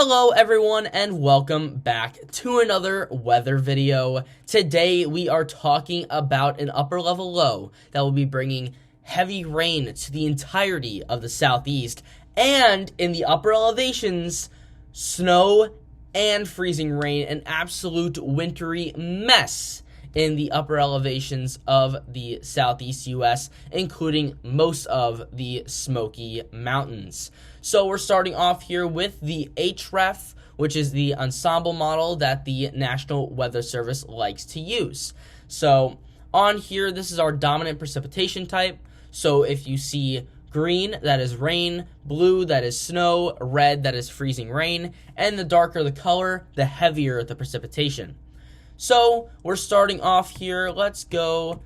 Hello everyone and welcome back to another weather video. Today we are talking about an upper level low that will be bringing heavy rain to the entirety of the southeast, and in the upper elevations, snow and freezing rain, an absolute wintry mess in the upper elevations of the southeast US, including most of the Smoky Mountains. So we're starting off here with the HREF, which is the ensemble model that the National Weather Service likes to use. So on here, this is our dominant precipitation type. So if you see green, that is rain, blue, that is snow, red, that is freezing rain, and the darker the color, the heavier the precipitation. So we're starting off here. Let's go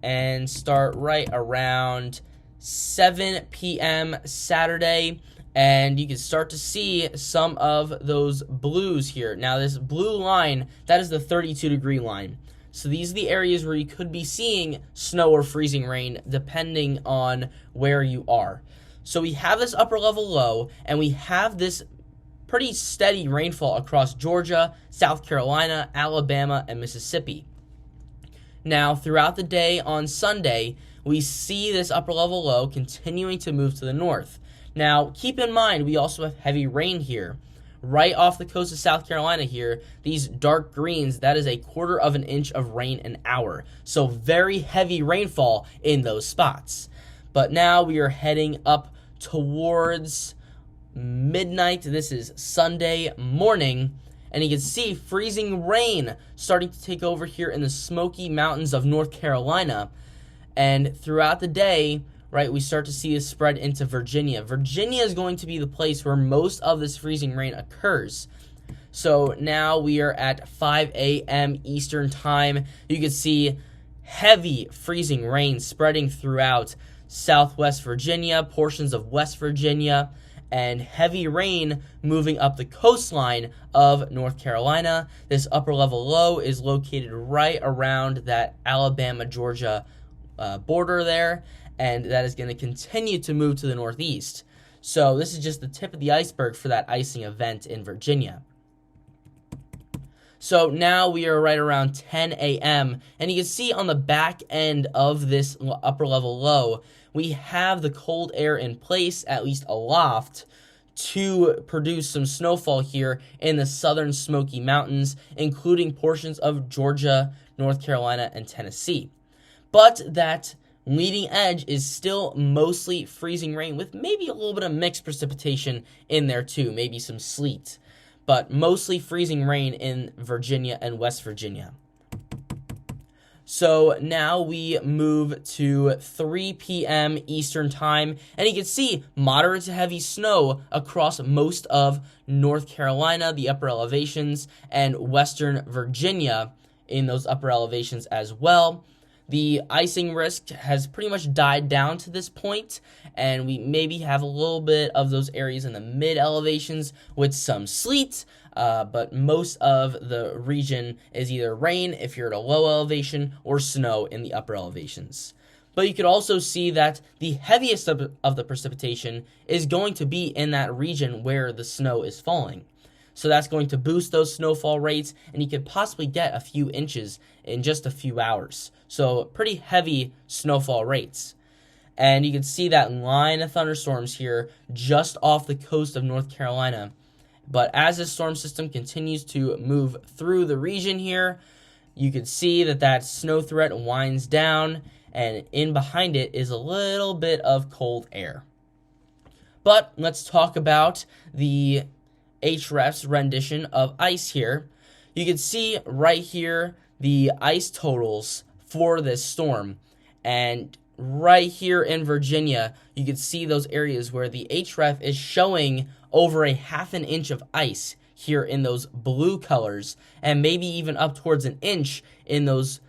and start right around 7 p.m. Saturday, and you can start to see some of those blues here. Now this blue line, that is the 32-degree line. So these are the areas where you could be seeing snow or freezing rain depending on where you are. So we have this upper level low, and we have this pretty steady rainfall across Georgia, South Carolina, Alabama, and Mississippi. Now, throughout the day on Sunday, we see this upper level low continuing to move to the north. Now, keep in mind, we also have heavy rain here. Right off the coast of South Carolina here, these dark greens, that is 1/4 of an inch of rain an hour. So very heavy rainfall in those spots. But now we are heading up towards midnight. This is Sunday morning, and you can see freezing rain starting to take over here in the Smoky Mountains of North Carolina. And throughout the day, right, we start to see this spread into Virginia. Virginia is going to be the place where most of this freezing rain occurs. So now we are at 5 a.m. Eastern time. You can see heavy freezing rain spreading throughout Southwest Virginia, portions of West Virginia, and heavy rain moving up the coastline of North Carolina. This upper level low is located right around that Alabama-Georgia border there, and that is going to continue to move to the northeast. So this is just the tip of the iceberg for that icing event in Virginia. So now we are right around 10 a.m., and you can see on the back end of this upper level low, we have the cold air in place, at least aloft, to produce some snowfall here in the southern Smoky Mountains, including portions of Georgia, North Carolina, and Tennessee. But that leading edge is still mostly freezing rain with maybe a little bit of mixed precipitation in there too, maybe some sleet, but mostly freezing rain in Virginia and West Virginia. So now we move to 3 p.m. Eastern time, and you can see moderate to heavy snow across most of North Carolina, the upper elevations, and Western Virginia in those upper elevations as well. The icing risk has pretty much died down to this point, and we maybe have a little bit of those areas in the mid elevations with some sleet, but most of the region is either rain if you're at a low elevation or snow in the upper elevations. But you could also see that the heaviest of the precipitation is going to be in that region where the snow is falling. So that's going to boost those snowfall rates, and you could possibly get a few inches in just a few hours. So pretty heavy snowfall rates. And you can see that line of thunderstorms here just off the coast of North Carolina. But as this storm system continues to move through the region here, you can see that snow threat winds down, and in behind it is a little bit of cold air. But let's talk about the HREF's rendition of ice here. You can see right here the ice totals for this storm, and right here in Virginia you can see those areas where the HREF is showing over 1/2 inch of ice here in those blue colors, and maybe even up towards an inch in those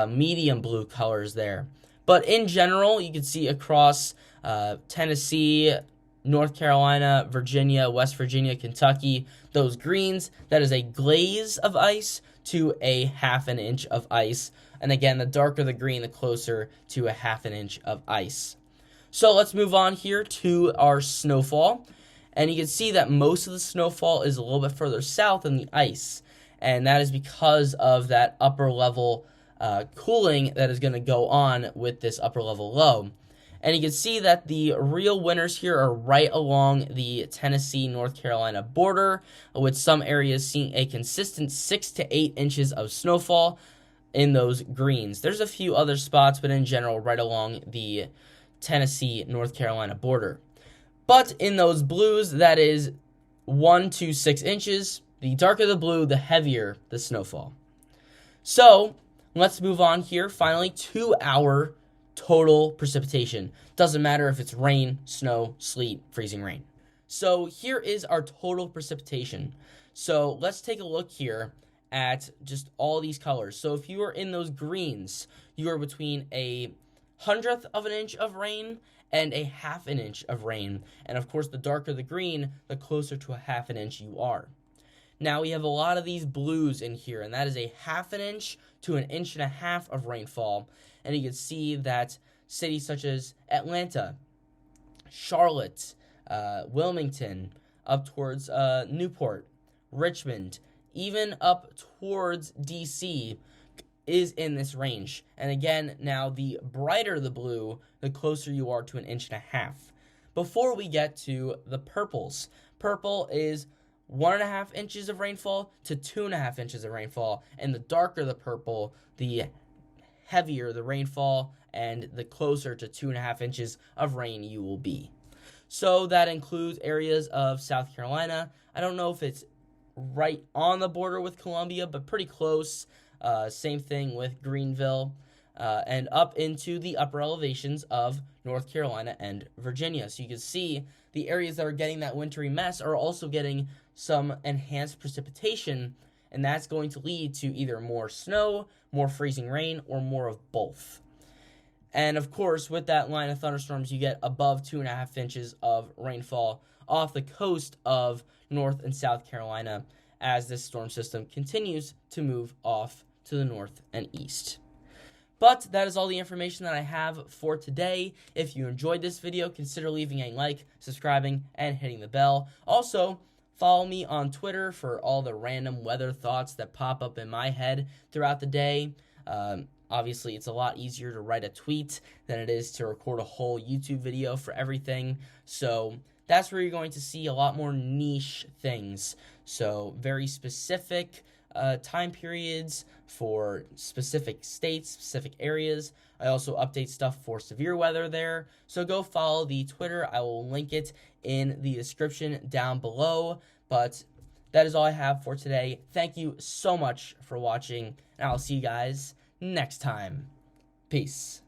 medium blue colors there. But in general, you can see across Tennessee, North Carolina, Virginia, West Virginia, Kentucky, those greens, that is a glaze of ice to 1/2 inch of ice. And again, the darker the green, the closer to 1/2 inch of ice. So let's move on here to our snowfall. And you can see that most of the snowfall is a little bit further south than the ice. And that is because of that upper level cooling that is going to go on with this upper level low. And you can see that the real winners here are right along the Tennessee-North Carolina border, with some areas seeing a consistent 6 to 8 inches of snowfall in those greens. There's a few other spots, but in general, right along the Tennessee-North Carolina border. But in those blues, that is 1 to 6 inches. The darker the blue, the heavier the snowfall. So let's move on here, finally, to our total precipitation. Doesn't matter if it's rain, snow, sleet, freezing rain. So here is our total precipitation. So let's take a look here at just all these colors. So if you are in those greens, you are between a 1/100th of an inch of rain and a 1/2 an inch of rain. And of course, the darker the green, the closer to a 1/2 an inch you are. Now we have a lot of these blues in here, and that is a 1/2 an inch to 1.5 inches of rainfall. And you can see that cities such as Atlanta, Charlotte, Wilmington, up towards Newport, Richmond, even up towards DC is in this range. And again, now the brighter the blue, the closer you are to 1.5 inches. Before we get to the purples, purple is 1.5 inches of rainfall to 2.5 inches of rainfall, and the darker the purple, the heavier the rainfall, and the closer to 2.5 inches of rain you will be. So that includes areas of South Carolina. I don't know if it's right on the border with Columbia, but pretty close. Same thing with Greenville, and up into the upper elevations of North Carolina and Virginia. So you can see the areas that are getting that wintry mess are also getting some enhanced precipitation, and that's going to lead to either more snow, more freezing rain, or more of both. And of course, with that line of thunderstorms, you get above 2.5 inches of rainfall off the coast of North and South Carolina as this storm system continues to move off to the north and east. But that is all the information that I have for today. If you enjoyed this video, consider leaving a like, subscribing, and hitting the bell. Also, follow me on Twitter for all the random weather thoughts that pop up in my head throughout the day. Obviously, it's a lot easier to write a tweet than it is to record a whole YouTube video for everything. So that's where you're going to see a lot more niche things. So very specific time periods for specific states, specific areas. I also update stuff for severe weather there. So go follow the Twitter. I will link it in the description down below. But that is all I have for today. Thank you so much for watching, and I'll see you guys next time. Peace.